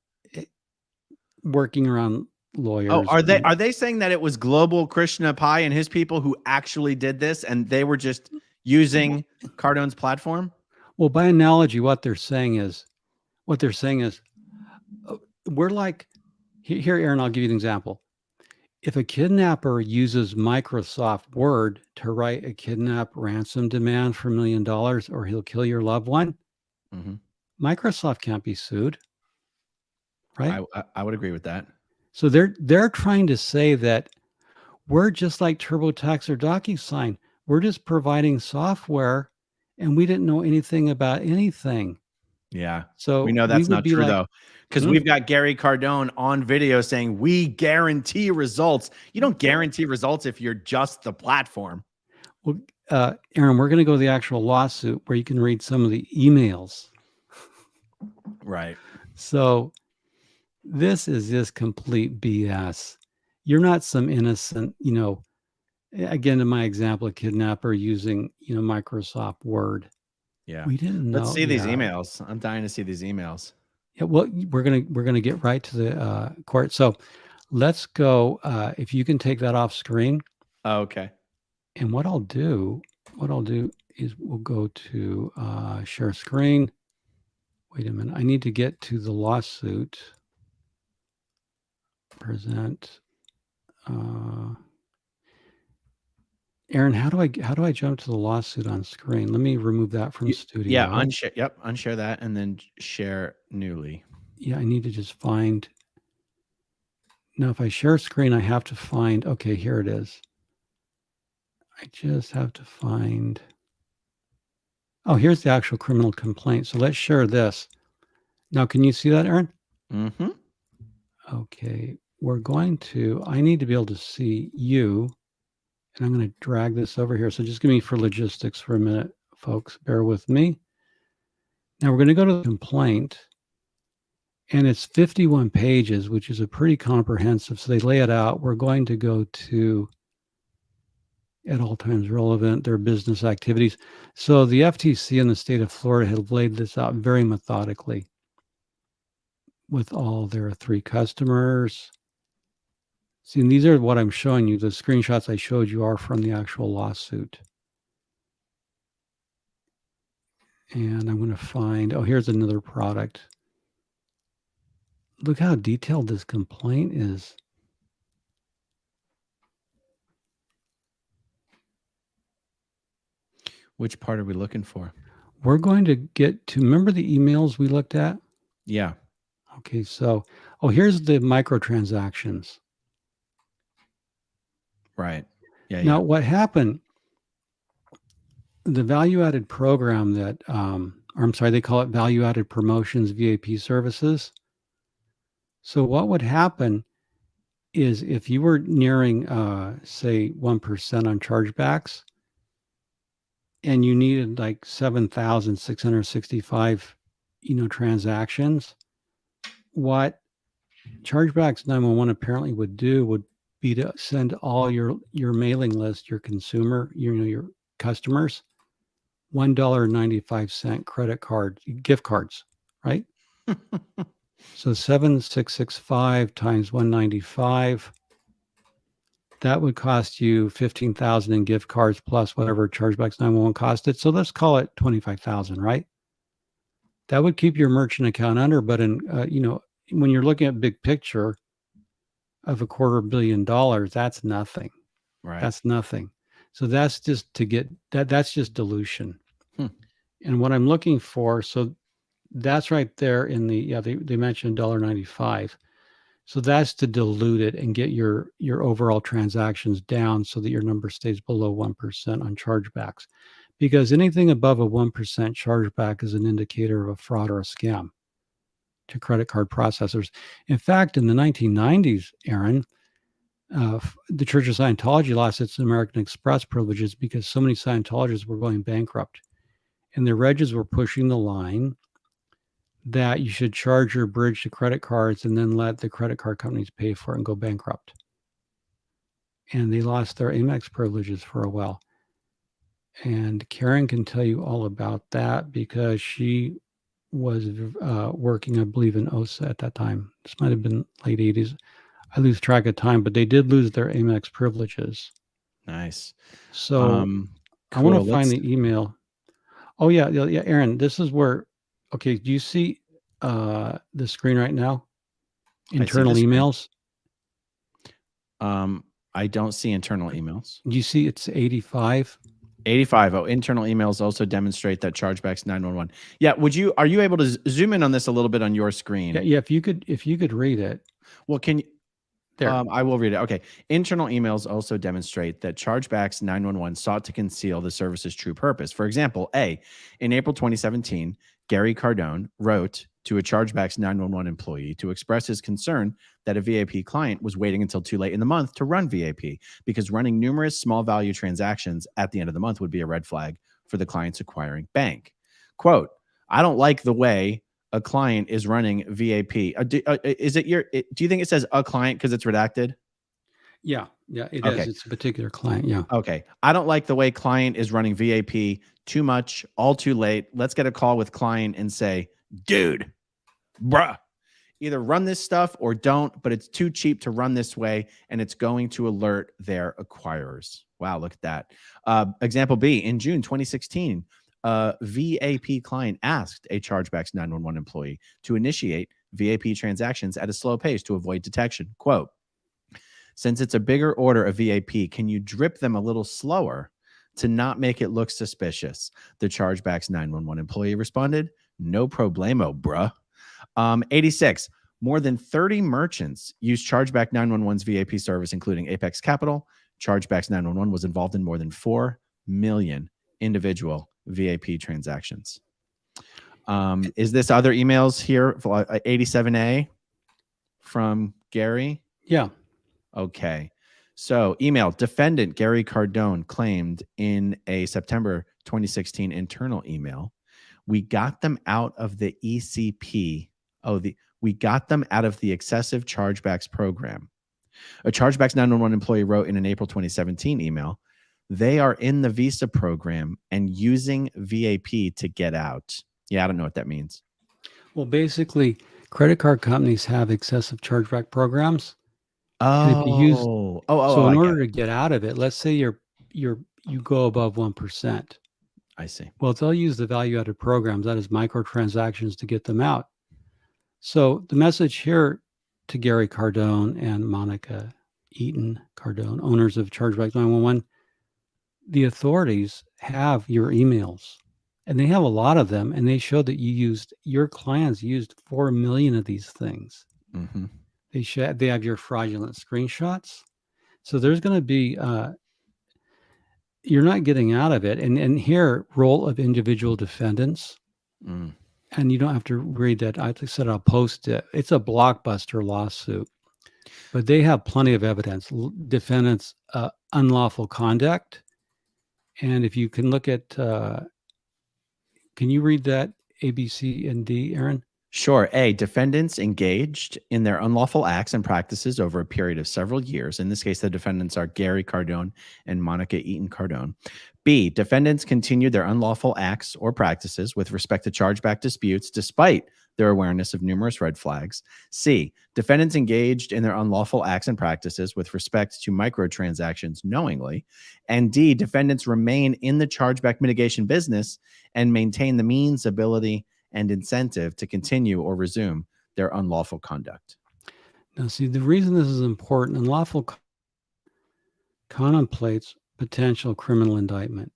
working around lawyers. Oh, are they saying that it was Global Krishna Pai and his people who actually did this, and they were just using Cardone's platform? Well, by analogy, what they're saying is, we're like, here, Aaron, I'll give you an example. If a kidnapper uses Microsoft Word to write a kidnap ransom demand for $1 million, or he'll kill your loved one, Microsoft can't be sued, right? I would agree with that. So they're trying to say that we're just like TurboTax or DocuSign. We're just providing software, and we didn't know anything about anything. Yeah. So we know that's not true, though, because we've got Gary Cardone on video saying we guarantee results. You don't guarantee results if you're just the platform. Well, Aaron, we're going to go to the actual lawsuit where you can read some of the emails. Right. So this is just complete BS. You're not some innocent, again, in my example, a kidnapper using, Microsoft Word. Yeah. We didn't know. Let's see these emails. I'm dying to see these emails. Yeah. Well, we're gonna get right to the court. So let's go. If you can take that off screen. Oh, okay. And what I'll do is we'll go to share screen. Wait a minute. I need to get to the lawsuit. Present. Aaron, how do I jump to the lawsuit on screen? Let me remove that from studio. Yeah, unshare that and then share newly. Yeah, I need to just find. Now, if I share screen, I have to find. Okay, here it is. I just have to find. Oh, here's the actual criminal complaint. So let's share this. Now, can you see that, Aaron? Mm-hmm. Okay, I need to be able to see you. And I'm going to drag this over here. So just give me for logistics for a minute, folks. Bear with me. Now we're going to go to the complaint. And it's 51 pages, which is a pretty comprehensive. So they lay it out. We're going to go to at all times relevant, their business activities. So the FTC in the state of Florida have laid this out very methodically with all their 3 customers. See, and these are what I'm showing you. The screenshots I showed you are from the actual lawsuit. And I'm going to find, here's another product. Look how detailed this complaint is. Which part are we looking for? We're going to get to, remember the emails we looked at? Yeah. Okay, so Oh, here's the microtransactions. Right. Yeah. Now, what happened, the value-added program that, or I'm sorry, they call it value-added promotions, VAP services. So what would happen is if you were nearing, say, 1% on chargebacks, and you needed like 7,665, transactions, what Chargebacks 911 apparently would do would be to send all your mailing list, your consumer, your customers, $1.95 credit card, gift cards, right? So 7,665 times 195, that would cost you 15,000 in gift cards plus whatever Chargebacks 911 costed. So let's call it 25,000, right? That would keep your merchant account under, but when you're looking at big picture of $250 million, that's nothing. Right. That's nothing. So that's just to get that's just dilution. And what I'm looking for, so that's right there in the, they mentioned $1.95. So that's to dilute it and get your overall transactions down so that your number stays below 1% on chargebacks. Because anything above a 1% chargeback is an indicator of a fraud or a scam to credit card processors. In fact, in the 1990s, Aaron, the Church of Scientology lost its American Express privileges because so many Scientologists were going bankrupt. And the regs were pushing the line that you should charge your bridge to credit cards and then let the credit card companies pay for it and go bankrupt. And they lost their Amex privileges for a while. And Karen can tell you all about that because she was working, I believe, in OSA at that time. This might have been late 80s. I lose track of time, but they did lose their Amex privileges. Nice. So cool. I want to find the email. Oh, yeah, Aaron, this is where, okay, do you see the screen right now? Internal emails? I don't see internal emails. Do you see it's 85? 85. Oh, internal emails also demonstrate that chargebacks 911. Yeah. Are you able to zoom in on this a little bit on your screen? Yeah. If you could read it. Well, can you? There. I will read it. Okay. Internal emails also demonstrate that chargebacks 911 sought to conceal the service's true purpose. For example, in April 2017, Gary Cardone wrote to a chargebacks 911 employee to express his concern that a VAP client was waiting until too late in the month to run VAP because running numerous small value transactions at the end of the month would be a red flag for the client's acquiring bank. Quote, I don't like the way a client is running VAP. Do you think it says a client because it's redacted? Yeah, it is. It's a particular client. Yeah. Okay. I don't like the way client is running VAP. Too much, all too late. Let's get a call with client and say, dude, bruh, either run this stuff or don't, but it's too cheap to run this way, and it's going to alert their acquirers. Wow, look at that. Example B, in June 2016, a VAP client asked a Chargebacks 911 employee to initiate VAP transactions at a slow pace to avoid detection. Quote, since it's a bigger order of VAP, can you drip them a little slower to not make it look suspicious? The Chargebacks 911 employee responded, no problemo, bruh. 86, more than 30 merchants use Chargeback 911's VAP service, including Apex Capital. Chargebacks 911 was involved in more than 4 million individual VAP transactions. Is this other emails here? 87A from Gary? Yeah. Okay. So email, defendant Gary Cardone claimed in a September 2016 internal email, we got them out of the ECP. We got them out of the excessive chargebacks program. A Chargebacks 911 employee wrote in an April 2017 email, they are in the Visa program and using VAP to get out. Yeah, I don't know what that means. Well, basically, credit card companies have excessive chargeback programs. Oh, so in order to get out of it, let's say you go above 1%. I see. Well, they'll use the value-added programs, that is microtransactions, to get them out. So the message here to Gary Cardone and Monica Eaton Cardone, owners of Chargeback 911, the authorities have your emails, and they have a lot of them, and they show that your clients used 4 million of these things. Mm-hmm. They have your fraudulent screenshots. So there's going to be, you're not getting out of it. And here, role of individual defendants. Mm. And you don't have to read that. I said I'll post it. It's a blockbuster lawsuit, but they have plenty of evidence. Defendants' unlawful conduct. And if you can look at, can you read that A, B, C, and D, Aaron? Sure. A, defendants engaged in their unlawful acts and practices over a period of several years. In this case, the defendants are Gary Cardone and Monica Eaton Cardone. B, defendants continued their unlawful acts or practices with respect to chargeback disputes despite their awareness of numerous red flags. C, defendants engaged in their unlawful acts and practices with respect to microtransactions knowingly. And D, defendants remain in the chargeback mitigation business and maintain the means, ability, and incentive to continue or resume their unlawful conduct. Now, see, the reason this is important, unlawful contemplates potential criminal indictment.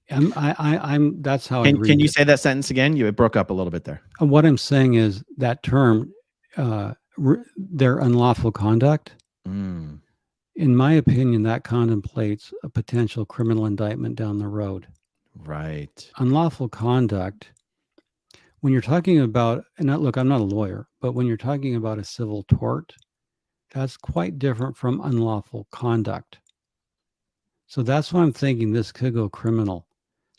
That's how I read it. Can you say that sentence again? It broke up a little bit there. What I'm saying is that term, their unlawful conduct, in my opinion, that contemplates a potential criminal indictment down the road. Right. Unlawful conduct, when you're talking about, and look, I'm not a lawyer, but when you're talking about a civil tort, that's quite different from unlawful conduct. So that's why I'm thinking this could go criminal,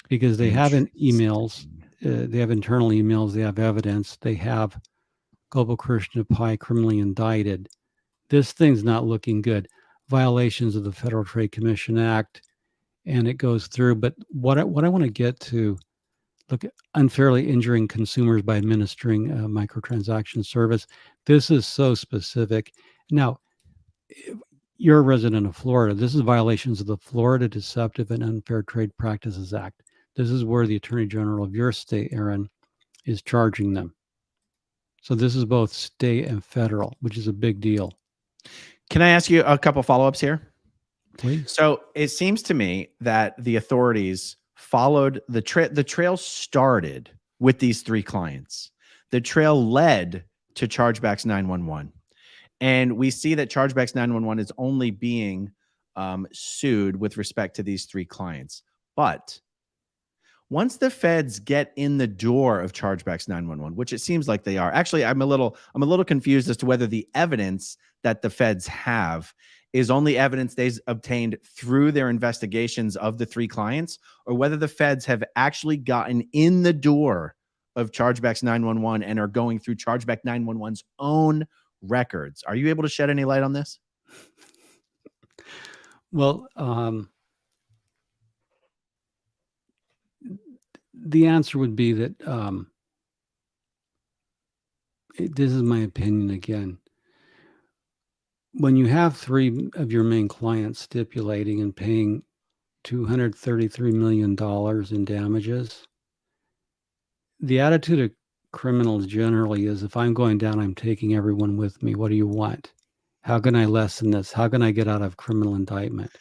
because they have emails, they have internal emails, they have evidence, they have Global Krishna Pai criminally indicted. This thing's not looking good. Violations of the Federal Trade Commission Act, and it goes through. But what I want to get to, look at unfairly injuring consumers by administering a microtransaction service. This is so specific. Now, you're a resident of Florida. This is violations of the Florida Deceptive and Unfair Trade Practices Act. This is where the Attorney General of your state, Aaron, is charging them. So this is both state and federal, which is a big deal. Can I ask you a couple follow-ups here? Please. So it seems to me that the authorities followed the trail started with these three clients. The trail led to Chargebacks 911. And we see that Chargebacks 911 is only being sued with respect to these three clients. But once the feds get in the door of Chargebacks 911, which it seems like they are, actually, I'm a little confused as to whether the evidence that the feds have is only evidence they've obtained through their investigations of the three clients, or whether the feds have actually gotten in the door of Chargebacks 911 and are going through Chargeback 911's own records. Are you able to shed any light on this? Well, the answer would be that this is my opinion again. When you have three of your main clients stipulating and paying $233 million in damages, the attitude of criminals generally is, if I'm going down, I'm taking everyone with me. What do you want? How can I lessen this? How can I get out of criminal indictment?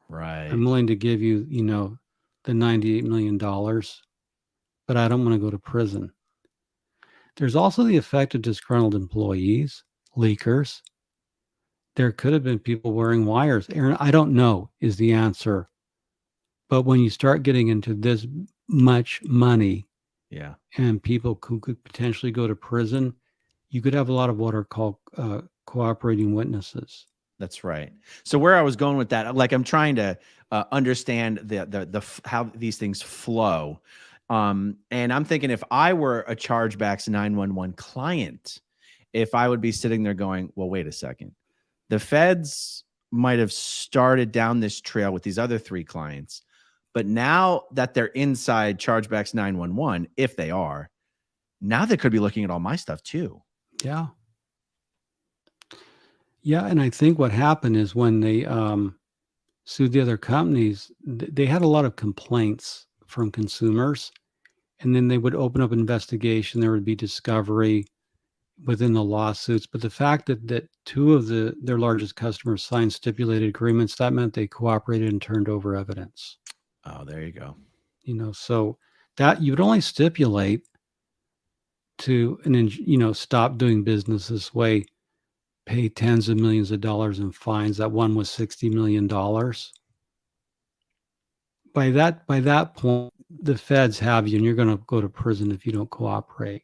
Right. I'm willing to give you, the $98 million, but I don't want to go to prison. There's also the effect of disgruntled employees, leakers. There could have been people wearing wires. Aaron, I don't know is the answer. But when you start getting into this much money, yeah, and people who could potentially go to prison, you could have a lot of what are called cooperating witnesses. That's right. So where I was going with that, like I'm trying to understand the how these things flow. And I'm thinking, if I were a Chargebacks 911 client, if I would be sitting there going, well, wait a second. The feds might have started down this trail with these other three clients, but now that they're inside Chargebacks 911, if they are, now they could be looking at all my stuff too. Yeah. Yeah, and I think what happened is when they sued the other companies, they had a lot of complaints from consumers, and then they would open up investigation. There would be discovery within the lawsuits. But the fact that two of their largest customers signed stipulated agreements, that meant they cooperated and turned over evidence. Oh, there you go. So that you would only stipulate to, stop doing business this way, pay tens of millions of dollars in fines. That one was $60 million. By that point, the feds have you, and you're going to go to prison if you don't cooperate.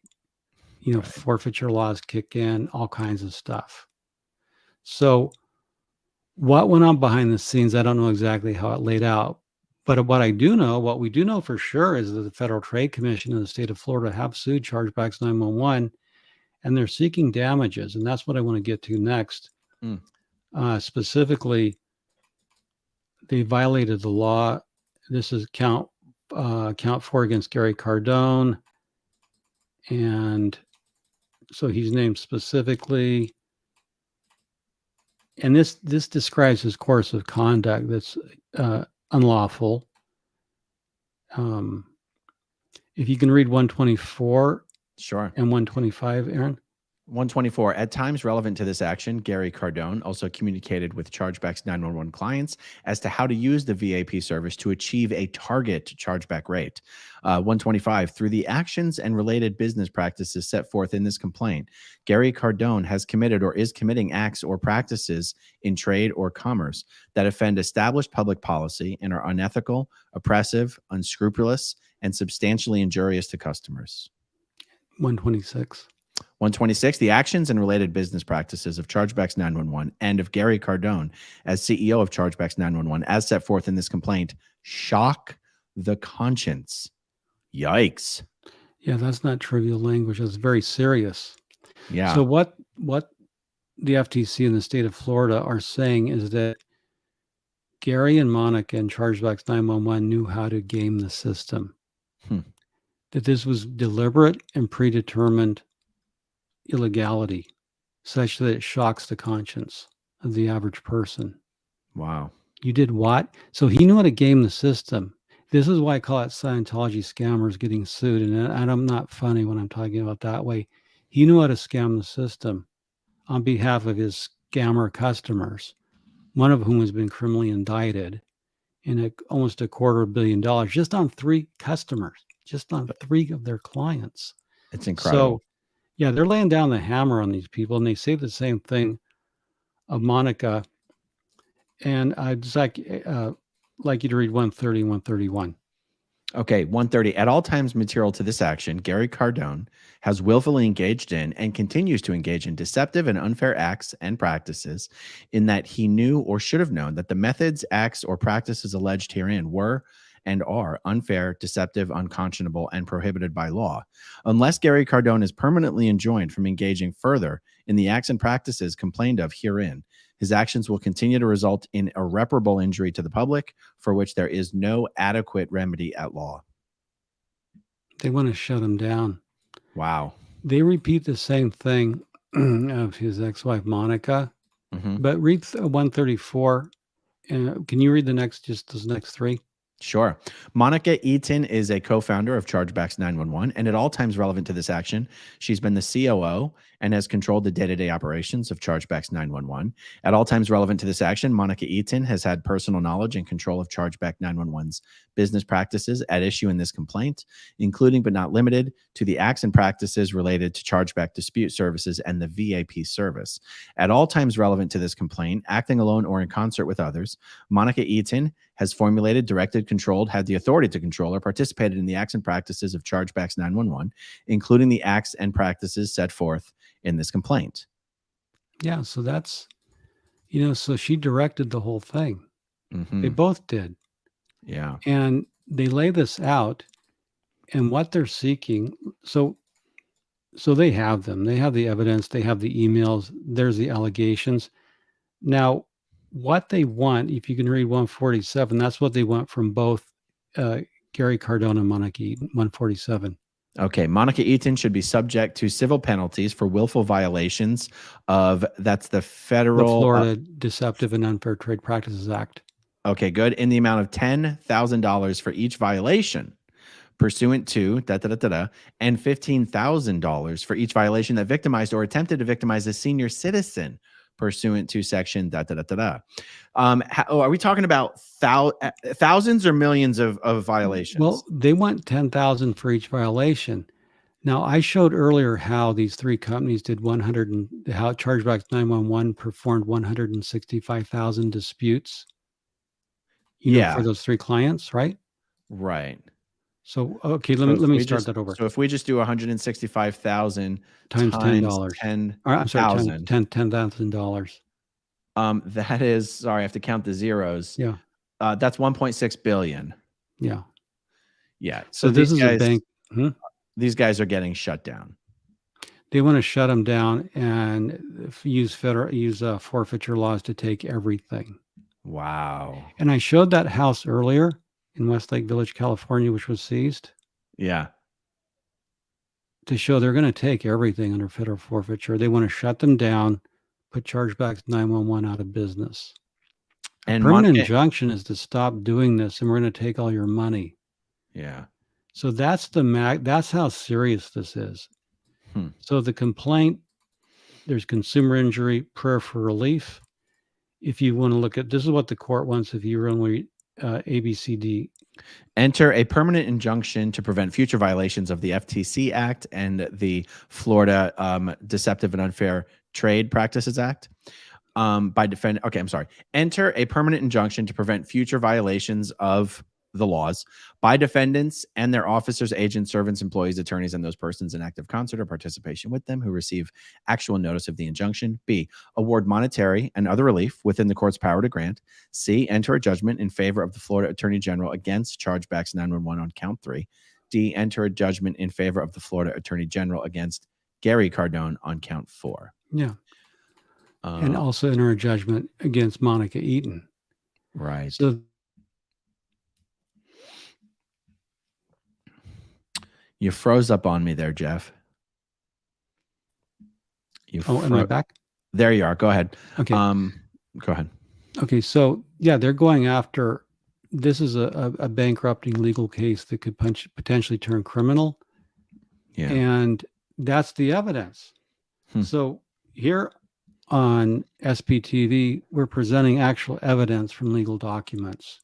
Right. Forfeiture laws kick in, all kinds of stuff. So what went on behind the scenes, I don't know exactly how it laid out. But what we do know for sure is that the Federal Trade Commission in the state of Florida have sued Chargebacks 911, and they're seeking damages. And that's what I want to get to next. Specifically, they violated the law. This is count 4 against Gary Cardone. And so he's named specifically. And this describes his course of conduct that's unlawful. If you can read 124, sure, and 125, Aaron. 124. At times relevant to this action, Gary Cardone also communicated with Chargebacks 911 clients as to how to use the VAP service to achieve a target chargeback rate. 125. Through the actions and related business practices set forth in this complaint, Gary Cardone has committed or is committing acts or practices in trade or commerce that offend established public policy and are unethical, oppressive, unscrupulous, and substantially injurious to customers. 126. 126, the actions and related business practices of Chargebacks 911 and of Gary Cardone as CEO of Chargebacks 911, as set forth in this complaint, shock the conscience. Yikes. Yeah, that's not trivial language. That's very serious. Yeah. So what the FTC in the state of Florida are saying is that Gary and Monica and Chargebacks 911 knew how to game the system. That this was deliberate and predetermined illegality, such that it shocks the conscience of the average person. Wow. You did what? So he knew how to game the system. This is why I call it Scientology scammers getting sued. And I'm not funny when I'm talking about that way. He knew how to scam the system on behalf of his scammer customers, one of whom has been criminally indicted in almost $250 million just on 3 customers, just on 3 of their clients. It's incredible. So, yeah, they're laying down the hammer on these people, and they say the same thing of Monica. And I'd just like you to read 130 and 131. Okay, 130. At all times material to this action, Gary Cardone has willfully engaged in and continues to engage in deceptive and unfair acts and practices, in that he knew or should have known that the methods, acts, or practices alleged herein were and are unfair, deceptive, unconscionable, and prohibited by law. Unless Gary Cardone is permanently enjoined from engaging further in the acts and practices complained of herein, his actions will continue to result in irreparable injury to the public, for which there is no adequate remedy at law. They want to shut him down. Wow. They repeat the same thing of his ex-wife, Monica. But read 134. Can you read those next 3? Sure. Monica Eaton is a co-founder of Chargebacks 911, and at all times relevant to this action, she's been the COO and has controlled the day-to-day operations of Chargebacks 911. At all times relevant to this action, Monica Eaton has had personal knowledge and control of Chargeback 911's business practices at issue in this complaint, including but not limited to the acts and practices related to chargeback dispute services and the VAP service. At all times relevant to this complaint, acting alone or in concert with others, Monica Eaton has formulated, directed, controlled, had the authority to control, or participated in the acts and practices of Chargebacks 911, including the acts and practices set forth in this complaint. Yeah, so that's, so she directed the whole thing. They both did. Yeah. And they lay this out, and what they're seeking, so they have them. They have the evidence. They have the emails. There's the allegations. Now, what they want, if you can read 147, that's what they want from both Gary Cardone and Monica Eaton, 147. Okay, Monica Eaton should be subject to civil penalties for willful violations of, that's the federal... The Florida Deceptive and Unfair Trade Practices Act. Okay, good. In the amount of $10,000 for each violation pursuant to and $15,000 for each violation that victimized or attempted to victimize a senior citizen pursuant to section are we talking about thousands or millions of violations? Well, they want $10,000 for each violation. Now, I showed earlier how these three companies did how Chargebacks 911 performed 165,000 disputes, for those three clients, right? Right. So, okay, let me start that over. So if we just do 165,000 times $10. 10,000, I'm sorry, $10,000. that is, sorry, I have to count the zeros. Yeah. That's 1.6 billion. Yeah. Yeah. So this is a bank. These guys are getting shut down. They want to shut them down and use forfeiture laws to take everything. Wow. And I showed that house earlier in Westlake Village, California, which was seized. Yeah. To show they're going to take everything under federal forfeiture. They want to shut them down, put Chargebacks 911 out of business. And permanent injunction is to stop doing this, and we're going to take all your money. Yeah. So that's that's how serious this is. So the complaint, there's consumer injury, prayer for relief. If you want to look at, this is what the court wants if you run ABCD. Enter a permanent injunction to prevent future violations of the FTC Act and the Florida Deceptive and Unfair Trade Practices Act. Enter a permanent injunction to prevent future violations of the laws by defendants and their officers, agents, servants, employees, attorneys, and those persons in active concert or participation with them who receive actual notice of the injunction. B, award monetary and other relief within the court's power to grant. C, enter a judgment in favor of the Florida Attorney General against Chargebacks 911 on count 3. D, enter a judgment in favor of the Florida Attorney General against Gary Cardone on count 4. Yeah. And also enter a judgment against Monica Eaton. Right. So you froze up on me there, Jeff. am I back? There you are. Go ahead. Okay. Go ahead. Okay. So yeah, they're going after, this is a bankrupting legal case that could potentially turn criminal. Yeah. And that's the evidence. So here on SPTV, we're presenting actual evidence from legal documents.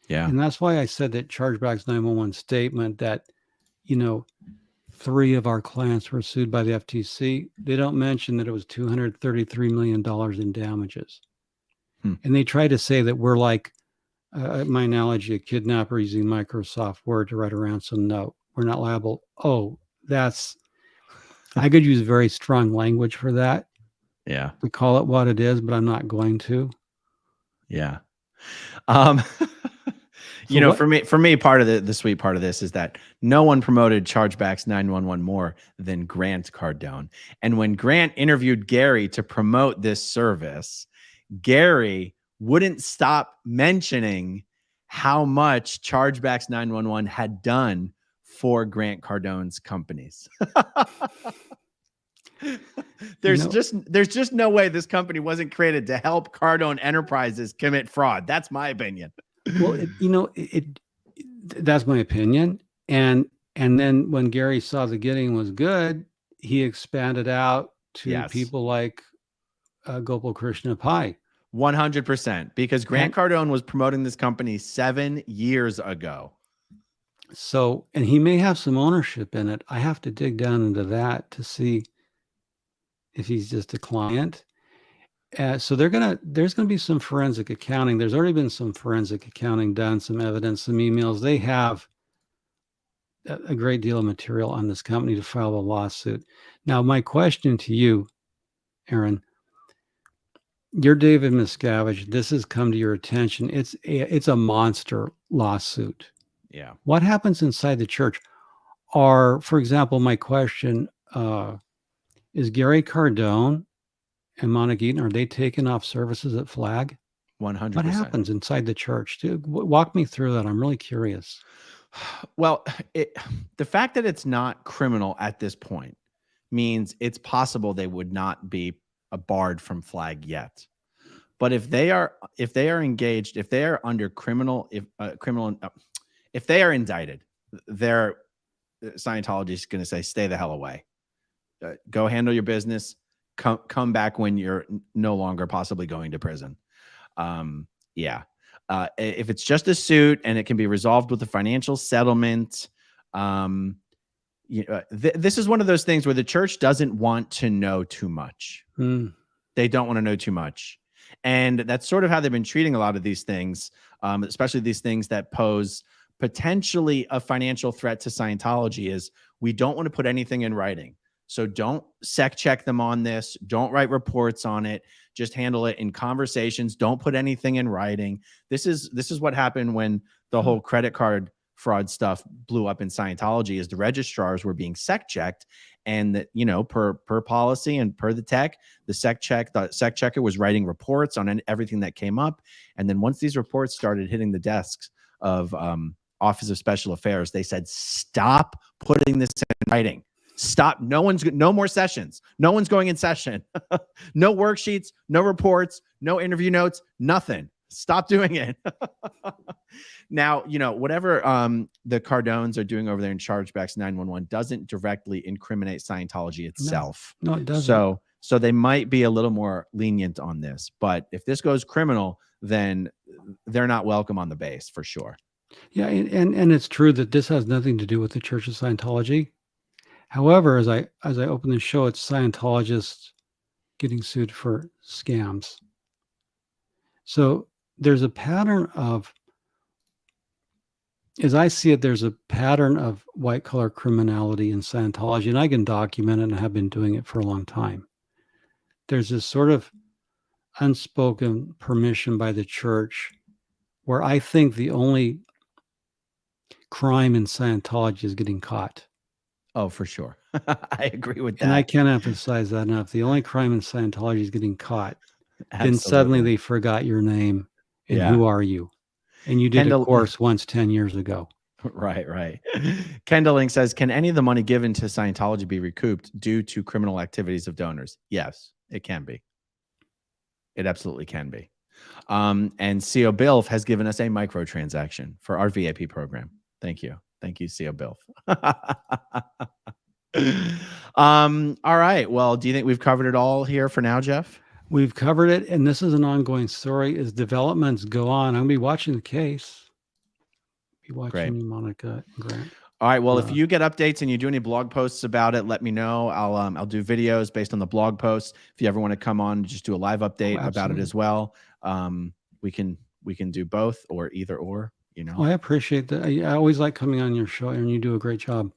Yeah. And that's why I said that Chargebacks 911 statement that, 3 of our clients were sued by the FTC. They don't mention that it was $233 million in damages. And they try to say that we're like, my analogy, a kidnapper using Microsoft Word to write a ransom note. We're not liable. Oh, I could use very strong language for that. Yeah. We call it what it is, but I'm not going to. Yeah. For me, part of the sweet part of this is that no one promoted Chargebacks 911 more than Grant Cardone. And when Grant interviewed Gary to promote this service, Gary wouldn't stop mentioning how much Chargebacks 911 had done for Grant Cardone's companies. There's just no way this company wasn't created to help Cardone Enterprises commit fraud. That's my opinion. Well, that's my opinion. And then when Gary saw the getting was good, he expanded out to people like Gopal Krishna Pai. 100%, because Grant Cardone was promoting this company 7 years ago. So, and he may have some ownership in it. I have to dig down into that to see if he's just a client. So there's going to be some forensic accounting. There's already been some forensic accounting done, some evidence, some emails. They have a great deal of material on this company to file a lawsuit. Now, my question to you, Aaron, you're David Miscavige. This has come to your attention. It's a monster lawsuit. Yeah. What happens inside the church? For example, my question, is Gary Cardone and Monica Eaton, are they taking off services at Flag? 100%. What happens inside the church? Walk me through that. I'm really curious. Well, the fact that it's not criminal at this point means it's possible they would not be barred from Flag yet. But if they are engaged, if they are under if they are indicted, Scientology is going to say, stay the hell away. Go handle your business. Come back when you're no longer possibly going to prison. If it's just a suit and it can be resolved with a financial settlement, this is one of those things where the church doesn't want to know too much. They don't want to know too much. And that's sort of how they've been treating a lot of these things, especially these things that pose potentially a financial threat to Scientology. Is we don't want to put anything in writing. So don't sec check them on this. Don't write reports on it. Just handle it in conversations. Don't put anything in writing. This is what happened when the whole credit card fraud stuff blew up in Scientology, is the registrars were being sec checked, and that, per policy and per the tech, the sec checker was writing reports on everything that came up. And then once these reports started hitting the desks of Office of Special Affairs, they said, stop putting this in writing. Stop. No more sessions. No one's going in session. No worksheets, no reports, no interview notes, nothing. Stop doing it. Now, whatever the Cardones are doing over there in Chargebacks 911 doesn't directly incriminate Scientology itself. No, it doesn't. So they might be a little more lenient on this. But if this goes criminal, then they're not welcome on the base for sure. Yeah, and it's true that this has nothing to do with the Church of Scientology. However, as I open the show, it's Scientologists getting sued for scams. So there's a pattern of, as I see it, there's a pattern of white collar criminality in Scientology, and I can document it and have been doing it for a long time. There's this sort of unspoken permission by the church where I think the only crime in Scientology is getting caught. Oh, for sure. I agree with that. And I can't emphasize that enough. The only crime in Scientology is getting caught. Then suddenly they forgot your name and who are you? And you did a course once 10 years ago. Right. Kendalling says, can any of the money given to Scientology be recouped due to criminal activities of donors? Yes, it can be. It absolutely can be. And CO Bilf has given us a microtransaction for our VIP program. Thank you. Thank you, CO Bilf. All right. Well, do you think we've covered it all here for now, Jeff? We've covered it, and this is an ongoing story. As developments go on, I'm going to be watching the case. Be watching you, Monica and Grant. All right. Well, if you get updates and you do any blog posts about it, let me know. I'll do videos based on the blog posts. If you ever want to come on, just do a live update about it as well. We can do both or either or. I appreciate that. I always like coming on your show, and you do a great job.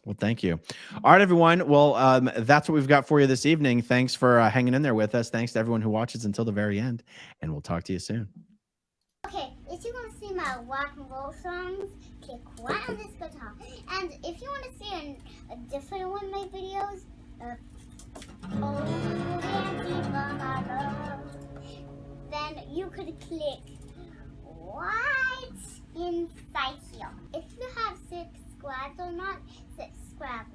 Well, thank you. All right, everyone. Well, that's what we've got for you this evening. Thanks for hanging in there with us. Thanks to everyone who watches until the very end, and we'll talk to you soon. Okay, if you want to see my rock and roll songs, click right on this guitar. And if you want to see a different one of my videos, then you could click right inside here. If you have subscribed or not, subscribe